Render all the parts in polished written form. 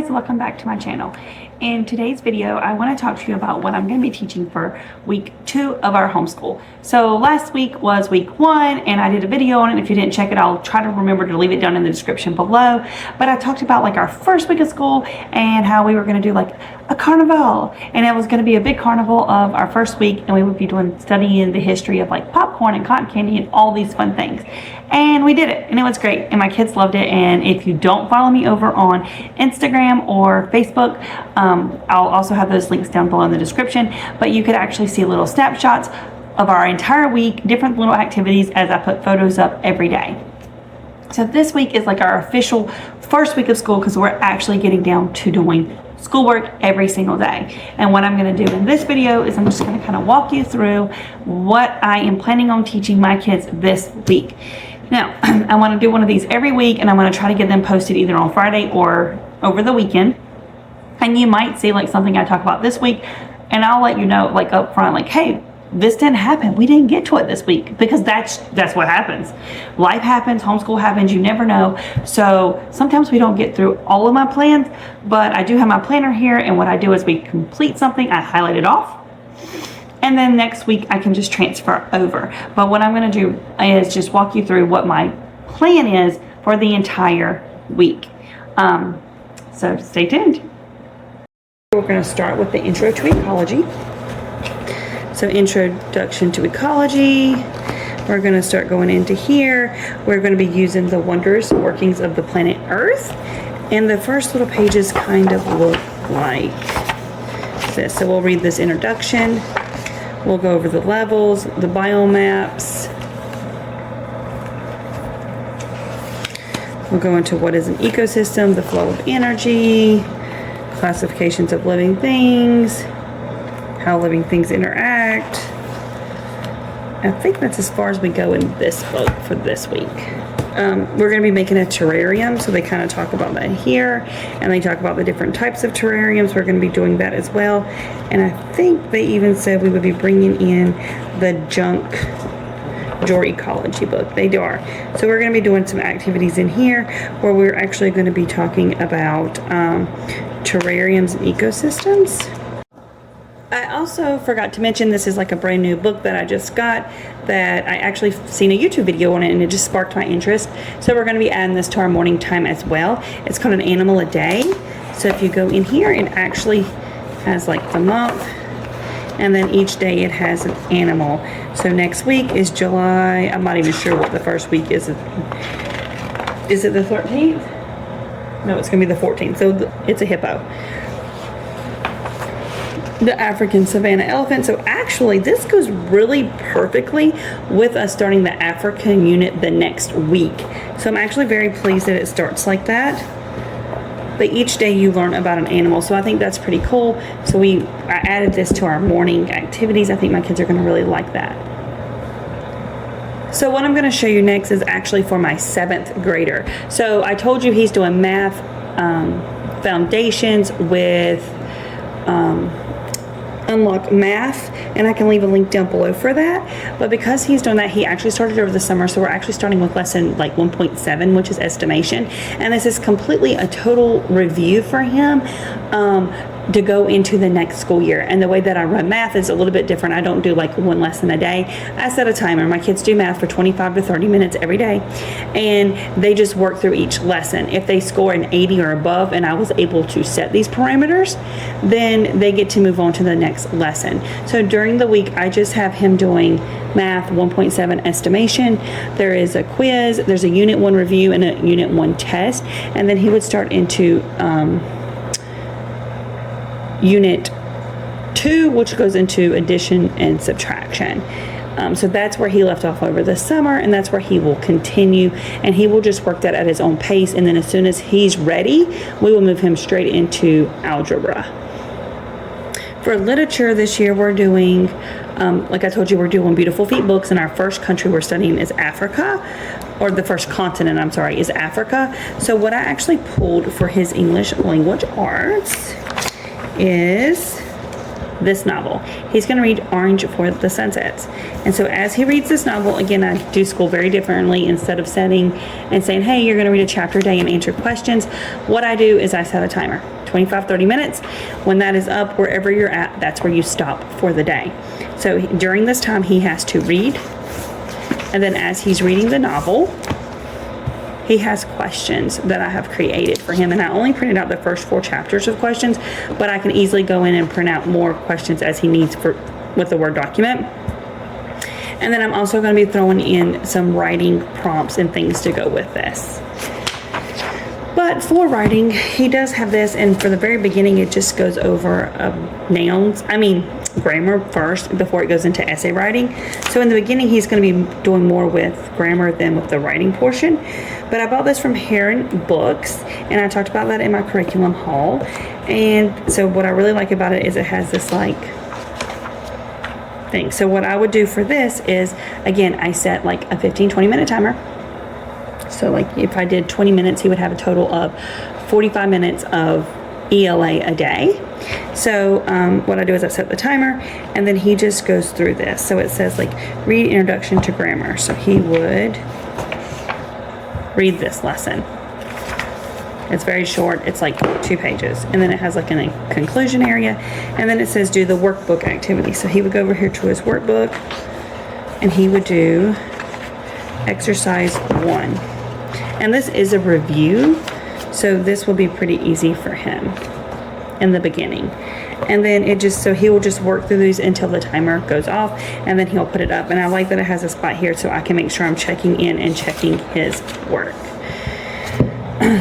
guys, welcome back to my channel. In today's video I want to talk to you about what I'm going to be teaching for week 2 of our homeschool. So last week was week 1 and I did a video on it. If you didn't check it, I'll try to remember to leave it down in the description below. But I talked about like our first week of school and how we were going to do like a carnival, and it was going to be a big carnival of our first week, and we would be studying the history of like popcorn and cotton candy and all these fun things. And we did it and it was great and my kids loved it. And if you don't follow me over on Instagram or Facebook, I'll also have those links down below in the description, but you could actually see little snapshots of our entire week, different little activities as I put photos up every day. So this week is like our official first week of school because we're actually getting down to doing schoolwork every single day. And what I'm going to do in this video is I'm just going to kind of walk you through what I am planning on teaching my kids this week. Now, I want to do one of these every week, and I'm going to try to get them posted either on Friday or over the weekend. And you might see like something I talk about this week, and I'll let you know like up front, like, hey, this didn't happen. We didn't get to it this week, because that's what happens. Life happens, homeschool happens, you never know. So sometimes we don't get through all of my plans, but I do have my planner here, and what I do is we complete something, I highlight it off, and then next week I can just transfer over. But what I'm going to do is just walk you through what my plan is for the entire week. So stay tuned. We're going to start with the intro to ecology. So introduction to ecology. We're going to start going into here. We're going to be using the wondrous workings of the planet Earth. And the first little pages kind of look like this. So we'll read this introduction. We'll go over the levels, the biomaps. We'll go into what is an ecosystem, the flow of energy, classifications of living things, how living things interact. I think that's as far as we go in this book for this week. We're going to be making a terrarium, so they kind of talk about that here, and they talk about the different types of terrariums. We're going to be doing that as well, and I think they even said we would be bringing in the junk Your Ecology book. They are. So we're going to be doing some activities in here where we're actually going to be talking about terrariums and ecosystems. I also forgot to mention this is like a brand new book that I just got that I actually seen a YouTube video on it, and it just sparked my interest. So we're going to be adding this to our morning time as well. It's called An Animal a Day. So if you go in here, it actually has like the month, and then each day it has an animal. So next week is July. I'm not even sure what the first week is. Is it the 13th? No, it's going to be the 14th. So it's a hippo. The African savanna elephant. So actually this goes really perfectly with us starting the African unit the next week. So I'm actually very pleased that it starts like that. But each day you learn about an animal, so I think that's pretty cool. So I added this to our morning activities. I think my kids are going to really like that. So what I'm going to show you next is actually for my 7th grader. So I told you he's doing math foundations with Unlock Math, and I can leave a link down below for that. But because he's doing that, he actually started over the summer, so we're actually starting with lesson like 1.7, which is estimation, and this is completely a total review for him to go into the next school year. And the way that I run math is a little bit different. I don't do like one lesson a day. I set a timer. My kids do math for 25 to 30 minutes every day, and they just work through each lesson. If they score an 80 or above, and I was able to set these parameters, then they get to move on to the next lesson. So during the week, I just have him doing math 1.7 estimation. There is a quiz, there's a unit 1 review, and a unit 1 test, and then he would start into Unit 2, which goes into addition and subtraction. So that's where he left off over the summer, and that's where he will continue, and he will just work that at his own pace. And then as soon as he's ready, we will move him straight into algebra. For literature this year, we're doing, like I told you, we're doing Beautiful Feet books, and our first country we're studying is Africa, or the first continent, I'm sorry, is Africa. So what I actually pulled for his English language arts is this novel. He's going to read Orange for the Sunsets. And so as he reads this novel, again, I do school very differently. Instead of setting and saying, hey, you're going to read a chapter a day and answer questions, what I do is I set a timer. 25-30 minutes. When that is up, wherever you're at, that's where you stop for the day. So during this time, he has to read, and then as he's reading the novel, he has questions that I have created for him, and I only printed out the first 4 chapters of questions, but I can easily go in and print out more questions as he needs with the Word document. And then I'm also going to be throwing in some writing prompts and things to go with this. But for writing, he does have this, and for the very beginning, it just goes over grammar first before it goes into essay writing. So in the beginning, he's going to be doing more with grammar than with the writing portion. But I bought this from Heron Books, and I talked about that in my curriculum haul. And so what I really like about it is it has this like thing. So what I would do for this is, again, I set like a 15-20 minute timer. So like if I did 20 minutes, he would have a total of 45 minutes of ELA a day. So what I do is I set the timer, and then he just goes through this. So it says like read Introduction to Grammar. So he would read this lesson. It's very short. It's like 2 pages. And then it has like a conclusion area. And then it says do the workbook activity. So he would go over here to his workbook, and he would do exercise 1. And this is a review, so this will be pretty easy for him in the beginning. And then he will just work through these until the timer goes off, and then he'll put it up. And I like that it has a spot here so I can make sure I'm checking in and checking his work.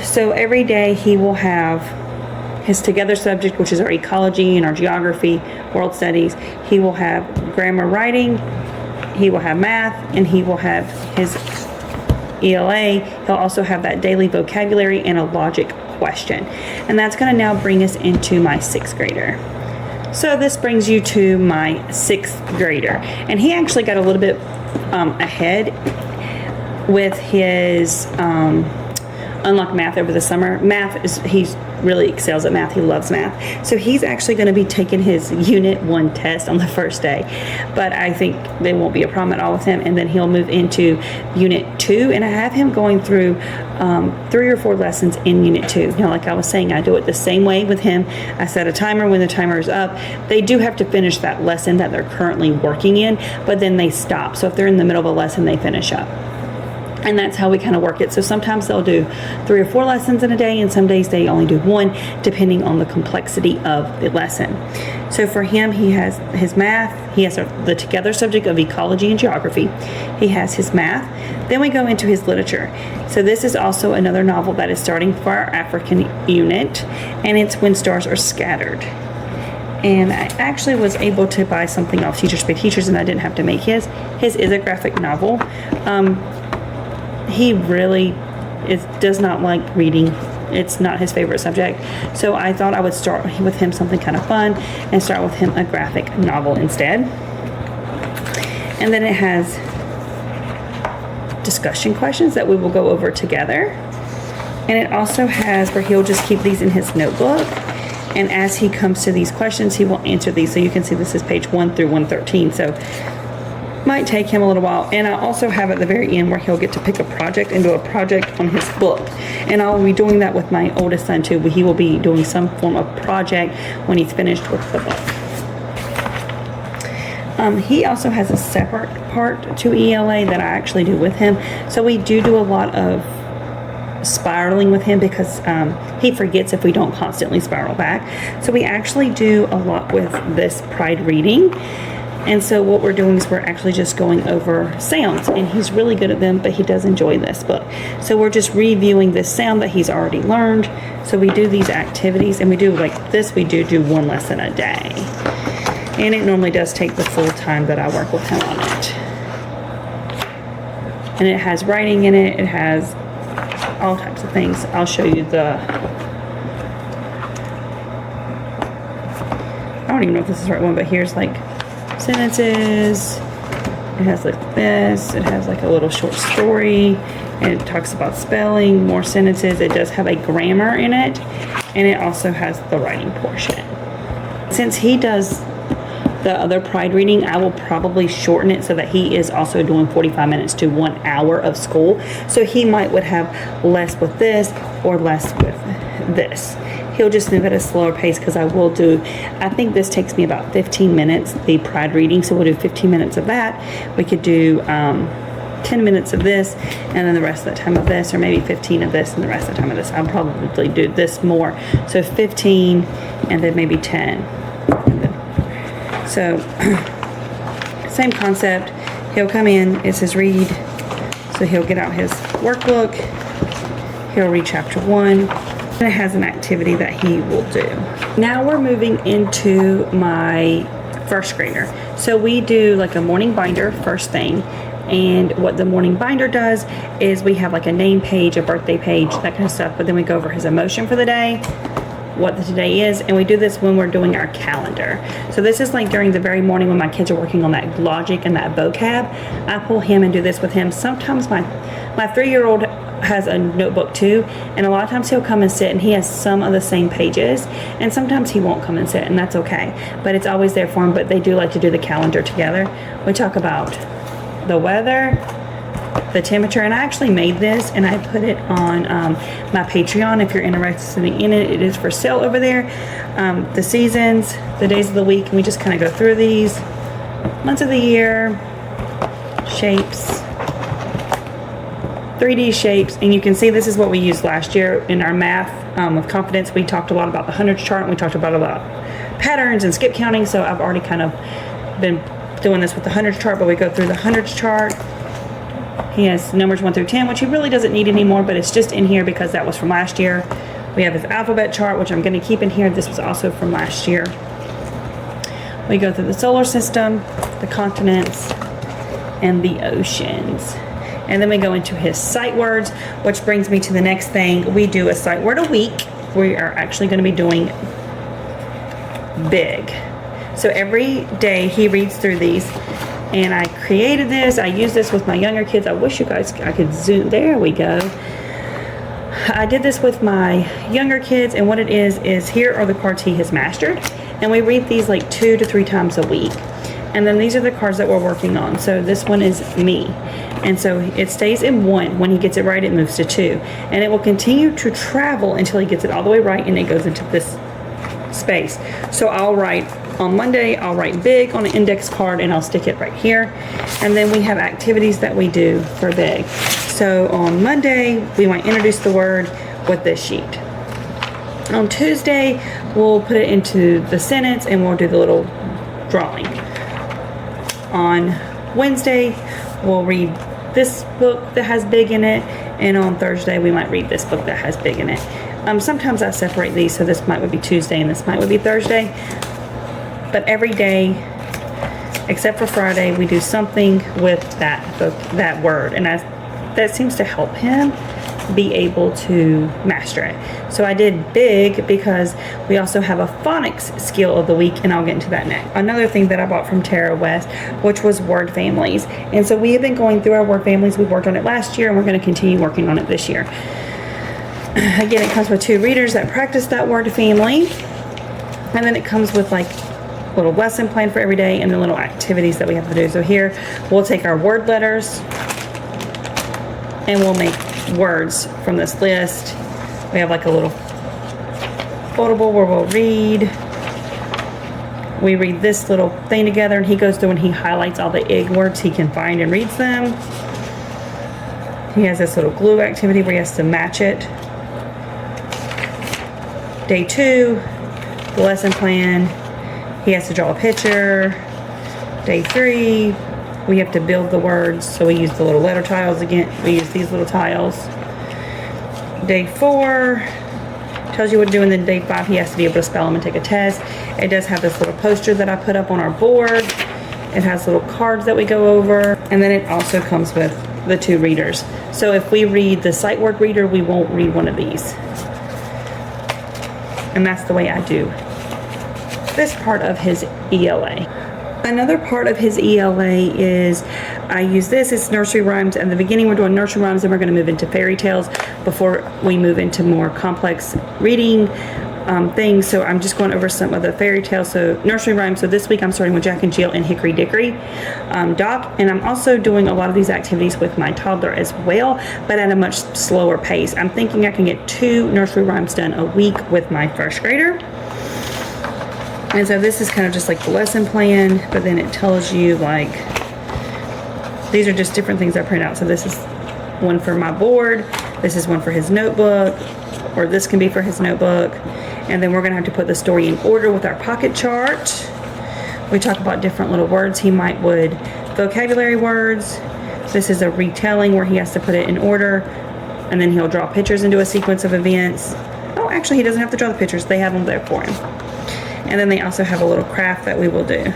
So every day he will have his together subject, which is our ecology and our geography, world studies. He will have grammar writing, he will have math, and he will have his ELA. He'll also have that daily vocabulary and a logic question. And that's going to now bring us into my 6th grader. So this brings you to my 6th grader. And he actually got a little bit ahead with his Unlock Math over the summer. He really excels at math. He loves math. So he's actually going to be taking his Unit 1 test on the first day. But I think there won't be a problem at all with him. And then he'll move into Unit 2. And I have him going through 3 or 4 lessons in Unit 2. You know, like I was saying, I do it the same way with him. I set a timer. When the timer is up, they do have to finish that lesson that they're currently working in, but then they stop. So if they're in the middle of a lesson, they finish up. And that's how we kind of work it. So sometimes they'll do 3 or 4 lessons in a day, and some days they only do 1, depending on the complexity of the lesson. So for him, he has his math. He has the together subject of ecology and geography. He has his math. Then we go into his literature. So this is also another novel that is starting for our African unit, and it's When Stars Are Scattered. And I actually was able to buy something off Teachers Pay Teachers, and I didn't have to make his. His is a graphic novel. He really does not like reading. It's not his favorite subject. So I thought I would start with him something kind of fun and start with him a graphic novel instead. And then it has discussion questions that we will go over together. And it also has where he'll just keep these in his notebook. And as he comes to these questions, he will answer these. So you can see this is page 1 through 113. So might take him a little while. And I also have at the very end where he'll get to pick a project and do a project on his book. And I'll be doing that with my oldest son too. He will be doing some form of project when he's finished with the book. He also has a separate part to ELA that I actually do with him. So we do a lot of spiraling with him because he forgets if we don't constantly spiral back. So we actually do a lot with this pride reading. And so what we're doing is we're actually just going over sounds, and he's really good at them, but he does enjoy this book. So we're just reviewing this sound that he's already learned. So we do these activities, and we do like this, we do 1 lesson a day. And it normally does take the full time that I work with him on it. And it has writing in it. It has all types of things. I'll show you I don't even know if this is the right one, but here's like sentences. It has like this. It has like a little short story, and it talks about spelling, more sentences. It does have a grammar in it, and it also has the writing portion. Since he does the other pride reading, I will probably shorten it so that he is also doing 45 minutes to 1 hour of school. So he would have less with this or less with this. he'll just move at a slower pace because I think this takes me about 15 minutes, the pride reading. So we'll do 15 minutes of that. We could do 10 minutes of this and then the rest of the time of this, or maybe 15 of this and the rest of the time of this. I'll probably do this more. So 15 and then maybe 10. So same concept. He'll come in, it's his read. So he'll get out his workbook. He'll read chapter 1. And it has an activity that he will do. Now we're moving into my first grader. So we do like a morning binder first thing. And what the morning binder does is we have like a name page, a birthday page, that kind of stuff. But then we go over his emotion for the day, what the today is, and we do this when we're doing our calendar. So this is like during the very morning when my kids are working on that logic and that vocab. I pull him and do this with him. Sometimes my 3-year-old has a notebook too, and a lot of times he'll come and sit and he has some of the same pages, and sometimes he won't come and sit, and that's okay. But it's always there for him. But they do like to do the calendar together. We talk about the weather, the temperature, and I actually made this and I put it on my Patreon. If you're interested in it, it is for sale over there. The seasons, the days of the week, and we just kind of go through these months of the year, shapes, 3D shapes, and you can see this is what we used last year in our math with confidence. We talked a lot about the hundreds chart, and we talked about patterns and skip counting. So I've already kind of been doing this with the hundreds chart, but we go through the hundreds chart. He has numbers 1 through 10, which he really doesn't need anymore, but it's just in here because that was from last year. We have his alphabet chart, which I'm going to keep in here. This was also from last year. We go through the solar system, the continents, and the oceans. And then we go into his sight words, which brings me to the next thing. We do a sight word a week. We are actually going to be doing big. So every day he reads through these, and I created this. I use this with my younger kids. I wish you guys, I could zoom. There we go. I did this with my younger kids, and what it is here are the cards he has mastered, and we read these like 2 to 3 times a week. And then these are the cards that we're working on. So this one is me, and so it stays in 1. When he gets it right, it moves to 2, and it will continue to travel until he gets it all the way right, and it goes into this space. So I'll write on Monday, I'll write big on an index card and I'll stick it right here. And then we have activities that we do for big. So on Monday, we might introduce the word with this sheet. On Tuesday, we'll put it into the sentence and we'll do the little drawing. On Wednesday, we'll read this book that has big in it, and on Thursday, we might read this book that has big in it. Sometimes I separate these, so this might be Tuesday and this might be Thursday. But every day, except for Friday, we do something with that book, that word, and that seems to help him be able to master it. So I did big because we also have a phonics skill of the week, and I'll get into that next. Another thing that I bought from Tara West, which was word families, and so we have been going through our word families. We worked on it last year, and we're going to continue working on it this year. Again, it comes with 2 readers that practice that word family, and then it comes with like little lesson plan for every day and the little activities that we have to do. So here we'll take our word letters and we'll make words from this list. We have like a little foldable where we'll read. We read this little thing together, and he goes through and he highlights all the egg words he can find and reads them. He has this little glue activity where he has to match it. Day 2, the lesson plan. He has to draw a picture. Day 3, we have to build the words. So we use the little letter tiles again. We use these little tiles. Day 4 tells you what to do, and then day 5, he has to be able to spell them and take a test. It does have this little poster that I put up on our board. It has little cards that we go over, and then it also comes with the 2 readers. So if we read the sight word reader, we won't read one of these. And that's the way I do this part of his ELA. Another part of his ELA is I use this. It's Nursery Rhymes. In the beginning, we're doing Nursery Rhymes, and we're going to move into fairy tales before we move into more complex reading. things. So I'm just going over some of the fairy tales. So nursery rhymes. So this week I'm starting with Jack and Jill and Hickory Dickory Dock. And I'm also doing a lot of these activities with my toddler as well, but at a much slower pace. I'm thinking I can get 2 nursery rhymes done a week with my first grader. And so this is kind of just like the lesson plan, but then it tells you like, these are just different things I print out. So this is one for my board. This is one for his notebook, or this can be for his notebook. And then we're gonna have to put the story in order with our pocket chart. We talk about different little words he would, vocabulary words. This is a retelling where he has to put it in order, and then he'll draw pictures into a sequence of events. Oh, actually he doesn't have to draw the pictures. They have them there for him. And then they also have a little craft that we will do.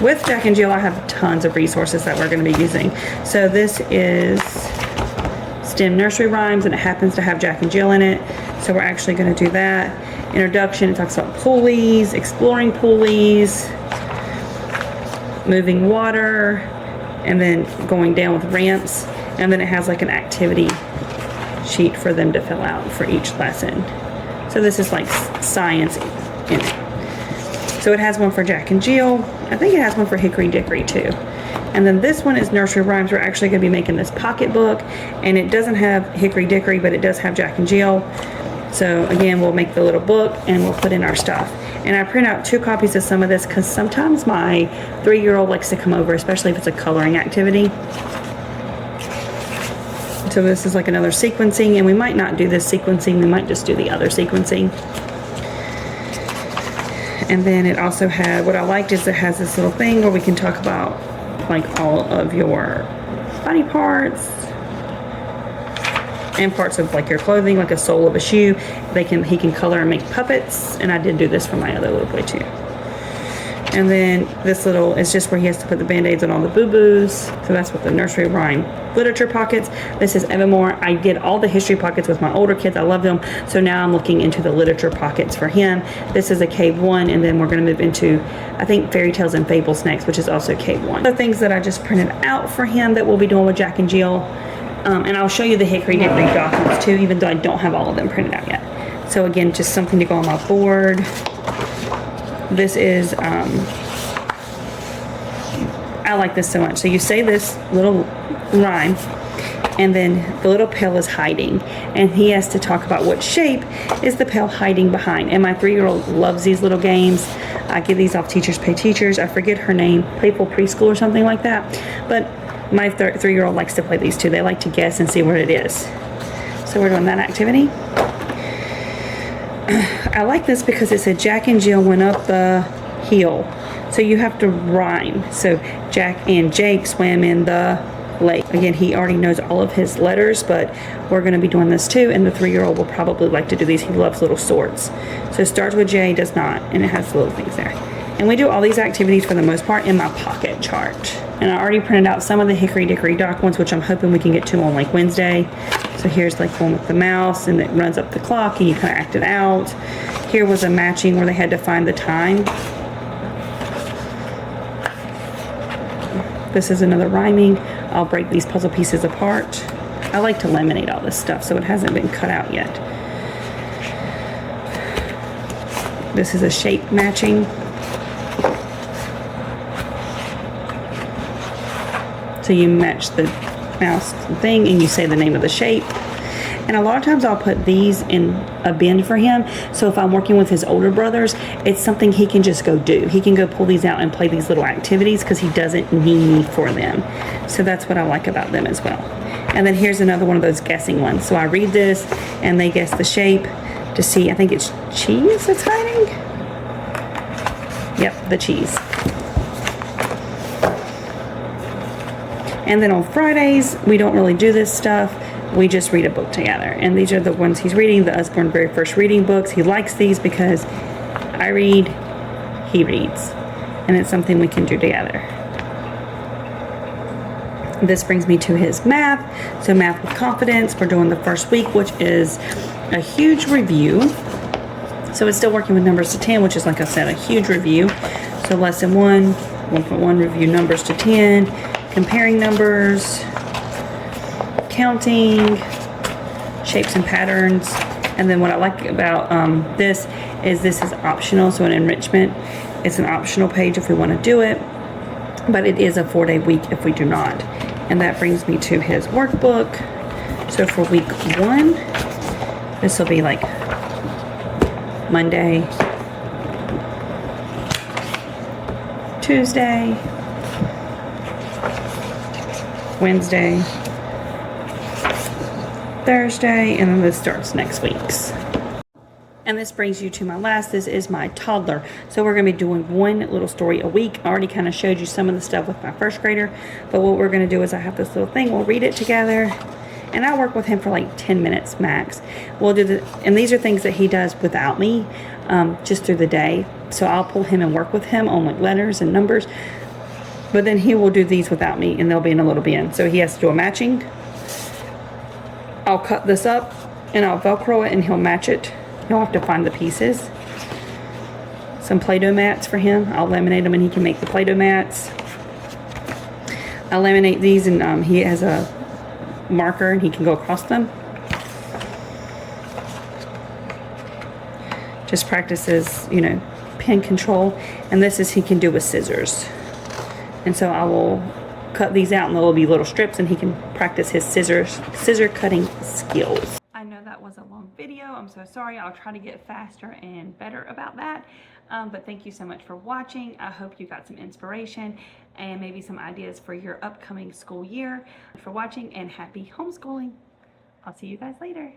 With Jack and Jill, I have tons of resources that we're going to be using. So this is STEM Nursery Rhymes, and it happens to have Jack and Jill in it. So we're actually going to do that. Introduction, it talks about pulleys, exploring pulleys, moving water, and then going down with ramps. And then it has like an activity sheet for them to fill out for each lesson. So this is like science in it. So it has one for Jack and Jill. I think it has one for Hickory Dickory too. And then this one is Nursery Rhymes. We're actually going to be making this pocket book, and it doesn't have Hickory Dickory, but it does have Jack and Jill. So again, we'll make the little book and we'll put in our stuff. And I print out 2 copies of some of this because sometimes my 3-year-old likes to come over, especially if it's a coloring activity. So this is like another sequencing, and we might not do this sequencing, we might just do the other sequencing. And then it also had, what I liked is it has this little thing where we can talk about like all of your body parts and parts of like your clothing, like a sole of a shoe. He can color and make puppets, and I did do this for my other little boy too. And then this little is just where he has to put the band-aids on all the boo-boos. So that's what the nursery rhyme literature pockets. This is Evermore. I did all the history pockets with my older kids. I love them. So now I'm looking into the literature pockets for him. This is a K1, and then we're going to move into, I think, Fairy Tales and Fables next, which is also K1. The things that I just printed out for him that we'll be doing with Jack and Jill. And I'll show you the Hickory Dickory documents too, even though I don't have all of them printed out yet. So again, just something to go on my board. This is, I like this so much. So you say this little rhyme, and then the little pail is hiding, and he has to talk about what shape is the pail hiding behind. And my 3-year-old loves these little games. I give these off Teachers Pay Teachers. I forget her name, Playful Preschool or something like that. But my 3-year-old likes to play these too. They like to guess and see what it is. So we're doing that activity. I like this because it said Jack and Jill went up the hill. So you have to rhyme. So Jack and Jake swam in the lake. Again, he already knows all of his letters, but we're going to be doing this too, and the 3-year-old will probably like to do these. He loves little swords. So it starts with J, does not, and it has little things there. And we do all these activities for the most part in my pocket chart. And I already printed out some of the Hickory Dickory Dock ones, which I'm hoping we can get to on like Wednesday. So here's like one with the mouse, and it runs up the clock, and you kind of act it out. Here was a matching where they had to find the time. This is another rhyming. I'll break these puzzle pieces apart. I like to laminate all this stuff so it hasn't been cut out yet. This is a shape matching. So you match the mouse thing and you say the name of the shape. And a lot of times I'll put these in a bin for him. So if I'm working with his older brothers, it's something he can just go do. He can go pull these out and play these little activities because he doesn't need me for them. So that's what I like about them as well. And then here's another one of those guessing ones. So I read this and they guess the shape to see, I think it's cheese that's hiding. Yep, the cheese. And then on Fridays, we don't really do this stuff. We just read a book together. And these are the ones he's reading, the Usborne very first reading books. He likes these because I read, he reads. And it's something we can do together. This brings me to his math. So Math with Confidence, we're doing the first week, which is a huge review. So it's still working with numbers to 10, which is, like I said, a huge review. So lesson 1.1, review numbers to 10, comparing numbers, counting, shapes and patterns, And then what I like about this is optional. So in enrichment, it's an optional page if we want to do it, but it is a 4-day week if we do not. And that brings me to his workbook. So for week 1, this will be like Monday, Tuesday, Wednesday, Thursday, and then this starts next week's. And this brings you to my last. This is my toddler. So we're going to be doing one little story a week. I already kind of showed you some of the stuff with my first grader, but what we're going to do is I have this little thing. We'll read it together, and I work with him for like 10 minutes max. We'll do and these are things that he does without me, just through the day. So I'll pull him and work with him on like letters and numbers, but then he will do these without me, and they'll be in a little bin. So he has to do a matching. I'll cut this up and I'll Velcro it, and he'll match it. He'll have to find the pieces. Some Play-Doh mats for him. I'll laminate them and he can make the Play-Doh mats. I laminate these, and he has a marker and he can go across them. Just practices, you know, pen control. And this is he can do with scissors. And so I will cut these out, and there will be little strips, and he can practice his scissor cutting skills. I know that was a long video. I'm so sorry. I'll try to get faster and better about that. But thank you so much for watching. I hope you got some inspiration and maybe some ideas for your upcoming school year. Thanks for watching, and happy homeschooling. I'll see you guys later.